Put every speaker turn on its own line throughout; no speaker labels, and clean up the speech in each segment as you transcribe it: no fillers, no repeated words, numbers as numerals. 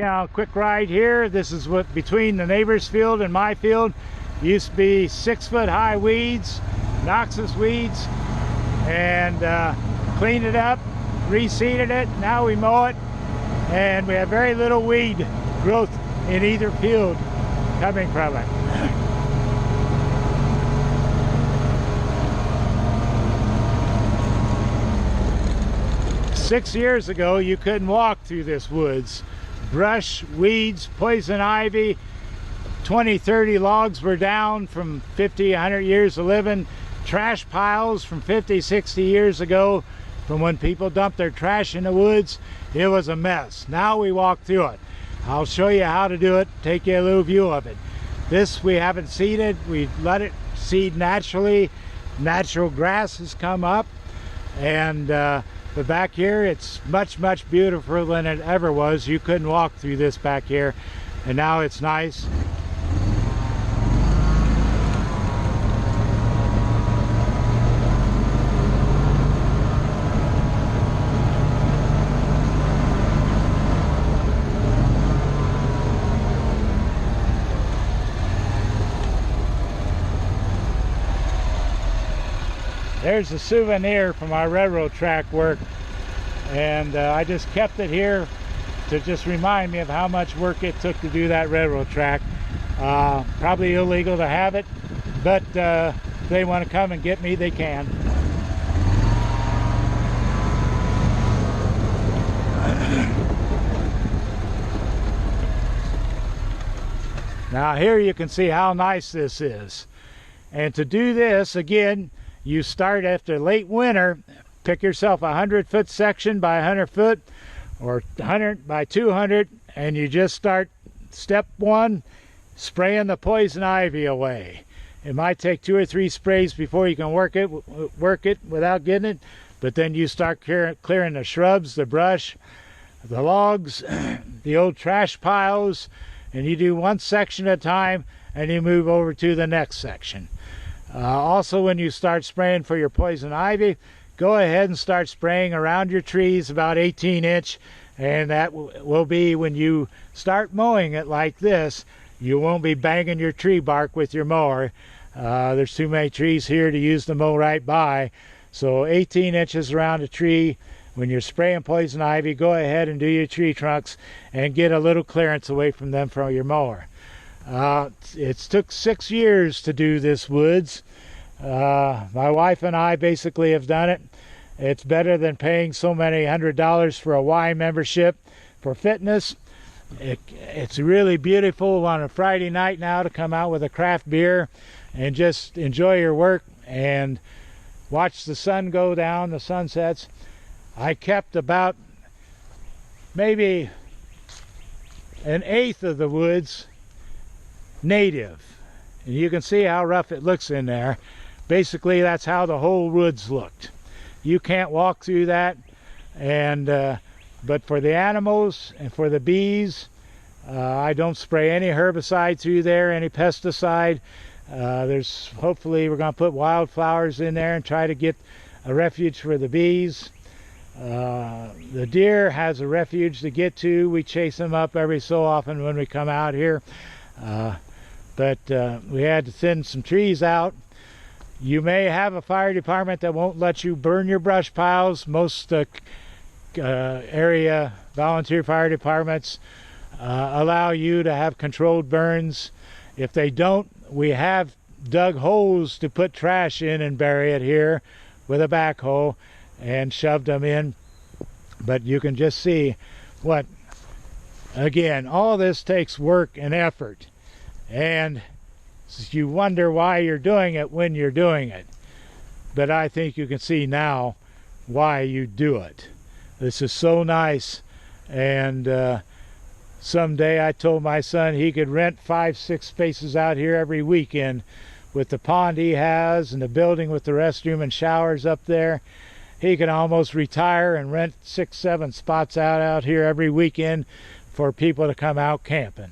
Now, quick ride here. This is what between the neighbor's field and my field. Used to be 6-foot high weeds, noxious weeds, and cleaned it up, reseeded it. Now we mow it, and we have very little weed growth in either field coming from it. 6 years ago, you couldn't walk through this woods. Brush, weeds, poison ivy, 20, 30 logs were down from 50, 100 years of living. Trash piles from 50, 60 years ago, from when people dumped their trash in the woods. It was a mess. Now we walk through it. I'll show you how to do it, take you a little view of it. This we haven't seeded. We let it seed naturally. Natural grass has come up, and but back here it's much beautiful than it ever was. You couldn't walk through this back here, and now it's nice. There's a souvenir from our railroad track work, and I just kept it here to just remind me of how much work it took to do that railroad track. Probably illegal to have it, but if they want to come and get me, they can. Now here you can see how nice this is. And to do this, again, you start after late winter. Pick yourself a 100-foot section by 100 foot or 100 by 200, and you just start step one, spraying the poison ivy away. It might take 2 or 3 sprays before you can work it without getting it, but then you start clearing the shrubs, the brush, the logs, the old trash piles, and you do one section at a time, and you move over to the next section. Also, when you start spraying for your poison ivy, go ahead and start spraying around your trees about 18-inch, and that will be when you start mowing it like this. You won't be banging your tree bark with your mower. There's too many trees here to use to mow right by. So 18 inches around a tree. When you're spraying poison ivy, go ahead and do your tree trunks and get a little clearance away from them from your mower. It's took 6 years to do this woods. My wife and I basically have done it. It's better than paying so many $100 for a Y membership for fitness. It's really beautiful on a Friday night now to come out with a craft beer and just enjoy your work and watch the sun go down, the sunsets. I kept about maybe 1/8 of the woods native, and you can see how rough it looks in there. Basically, that's how the whole woods looked. You can't walk through that, and but for the animals and for the bees, I don't spray any herbicide through there, any pesticide. Hopefully we're going to put wildflowers in there and try to get a refuge for the bees. The deer has a refuge to get to. We chase them up every so often when we come out here. But we had to thin some trees out. You may have a fire department that won't let you burn your brush piles. Most area volunteer fire departments allow you to have controlled burns. If they don't, we have dug holes to put trash in and bury it here with a backhoe and shoved them in. But you can just see what, again, all this takes work and effort. And you wonder why you're doing it when you're doing it. But I think you can see now why you do it. This is so nice. And someday I told my son he could rent 5-6 spaces out here every weekend with the pond he has and the building with the restroom and showers up there. He can almost retire and rent 6-7 spots out here every weekend for people to come out camping.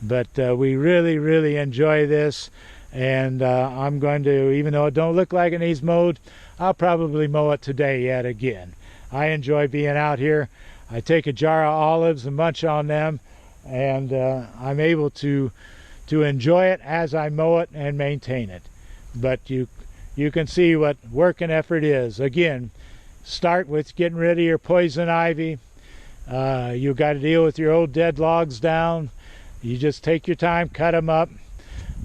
But we really enjoy this, and I'm going to, even though it don't look like it needs mowed, I'll probably mow it today yet again. I enjoy being out here. I take a jar of olives and munch on them. and I'm able to enjoy it as I mow it and maintain it. But you can see what work and effort is. Again, start with getting rid of your poison ivy. You got to deal with your old dead logs down. You just take your time, cut them up,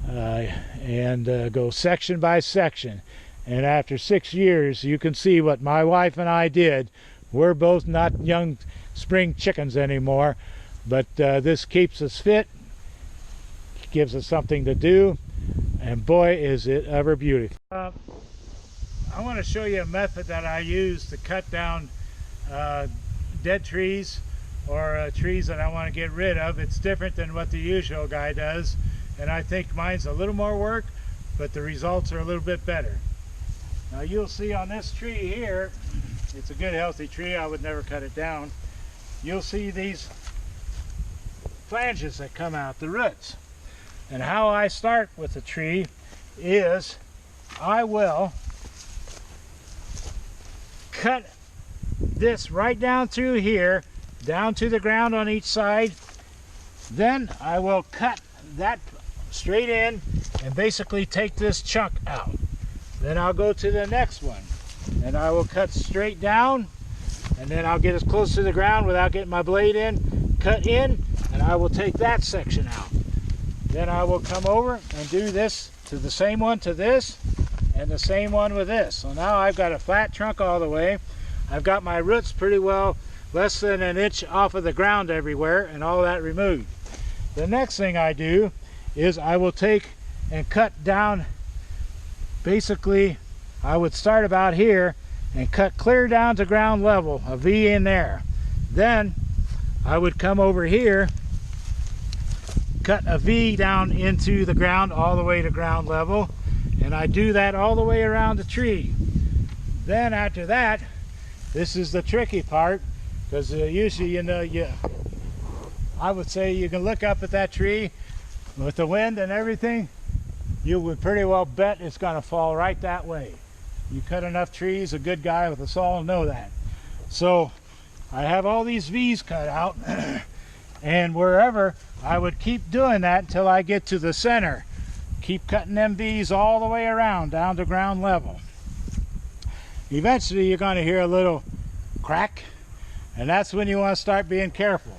and go section by section. And after 6 years, you can see what my wife and I did. We're both not young spring chickens anymore, but this keeps us fit, gives us something to do, and boy is it ever beautiful. I want to show you a method that I use to cut down dead trees or trees that I want to get rid of. It's different than what the usual guy does, and I think mine's a little more work, but the results are a little bit better. Now you'll see on this tree here, it's a good healthy tree, I would never cut it down. You'll see these flanges that come out, the roots. And how I start with the tree is I will cut this right down through here, down to the ground on each side. Then I will cut that straight in and basically take this chunk out. Then I'll go to the next one and I will cut straight down, and then I'll get as close to the ground without getting my blade in, cut in, and I will take that section out. Then I will come over and do this to the same one to this, and the same one with this. So now I've got a flat trunk all the way. I've got my roots pretty well less than an inch off of the ground everywhere, and all that removed. The next thing I do is I will take and cut down. Basically, I would start about here and cut clear down to ground level, a V in there. Then I would come over here, cut a V down into the ground all the way to ground level, and I do that all the way around the tree. Then after that, this is the tricky part, because usually, you know, I would say you can look up at that tree with the wind and everything, you would pretty well bet it's going to fall right that way. You cut enough trees, a good guy with a saw will know that. So I have all these V's cut out, and wherever I would keep doing that until I get to the center. Keep cutting them V's all the way around down to ground level. Eventually you're going to hear a little crack, and that's when you want to start being careful.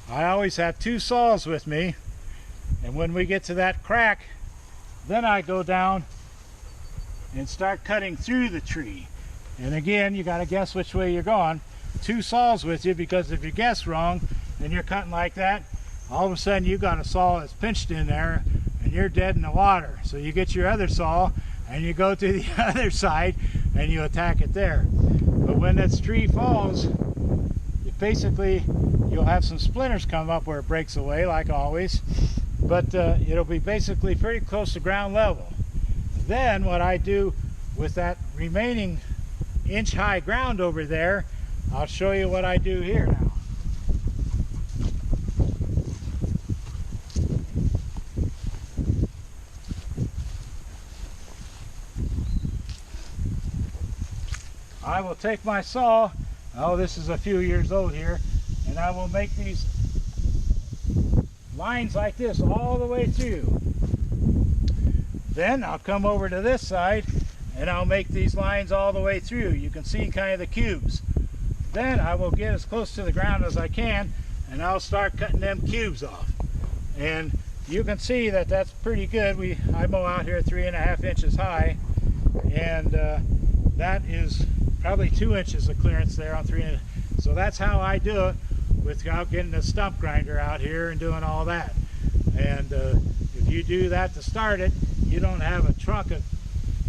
I always have 2 saws with me, and when we get to that crack, then I go down and start cutting through the tree. And again, you got to guess which way you're going. 2 saws with you, because if you guess wrong and you're cutting like that, all of a sudden you got a saw that's pinched in there and you're dead in the water. So you get your other saw and you go to the other side and you attack it there. But when this tree falls, basically you'll have some splinters come up where it breaks away, like always, but it'll be basically pretty close to ground level. Then what I do with that remaining inch high ground over there, I'll show you what I do here now. I will take my saw, oh, this is a few years old here, and I will make these lines like this all the way through. Then I'll come over to this side and I'll make these lines all the way through. You can see kind of the cubes. Then I will get as close to the ground as I can, and I'll start cutting them cubes off. And you can see that that's pretty good. I mow out here 3.5 inches high, and that is probably 2 inches of clearance there on 3. So that's how I do it without getting a stump grinder out here and doing all that. And if you do that to start it, you don't have a trunk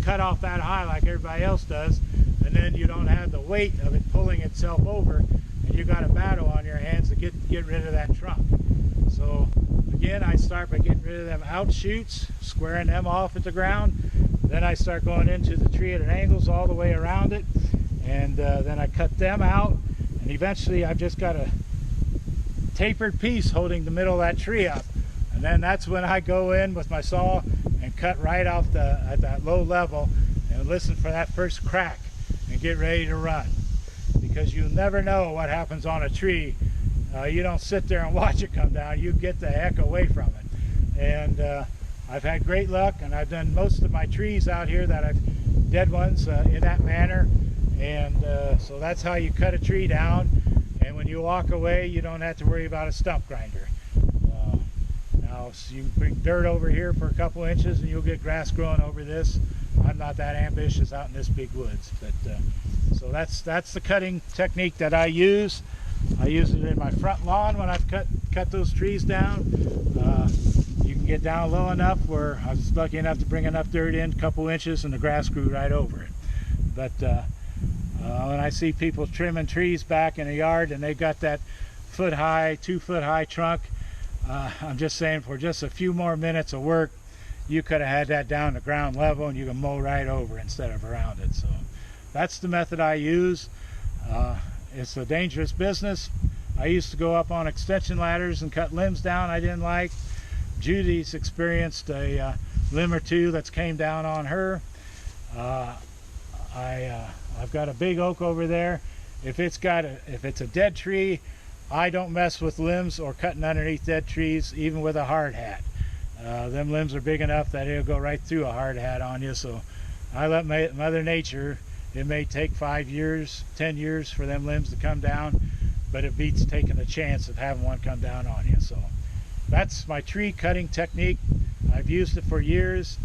cut off that high like everybody else does, and then you don't have the weight of it pulling itself over, and you got a battle on your hands to get rid of that trunk. So again, I start by getting rid of them outshoots, squaring them off at the ground. Then I start going into the tree at angles all the way around it, and then I cut them out, and eventually I've just got a tapered piece holding the middle of that tree up. And then that's when I go in with my saw and cut right off at that low level and listen for that first crack and get ready to run. Because you never know what happens on a tree You don't sit there and watch it come down. You get the heck away from it. And I've had great luck, and I've done most of my trees out here that I've dead ones in that manner. And so that's how you cut a tree down. And when you walk away, you don't have to worry about a stump grinder. Now, so you bring dirt over here for a couple inches and you'll get grass growing over this. I'm not that ambitious out in this big woods, but so that's the cutting technique that I use. I use it in my front lawn when I've cut those trees down. You can get down low enough where I was lucky enough to bring enough dirt in, a couple inches, and the grass grew right over it. But when I see people trimming trees back in a yard and they got that foot high, 2 foot high trunk, I'm just saying, for just a few more minutes of work, you could have had that down to ground level and you can mow right over instead of around it. So that's the method I use. It's a dangerous business. I used to go up on extension ladders and cut limbs down I didn't like. Judy's experienced a limb or two that's came down on her. I've got a big oak over there. If it's a dead tree, I don't mess with limbs or cutting underneath dead trees, even with a hard hat. Them limbs are big enough that it'll go right through a hard hat on you. So I let Mother Nature. It may take 5 years, 10 years for them limbs to come down, but it beats taking a chance of having one come down on you. So that's my tree cutting technique. I've used it for years,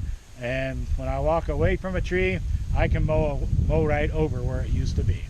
and when I walk away from a tree, I can mow right over where it used to be.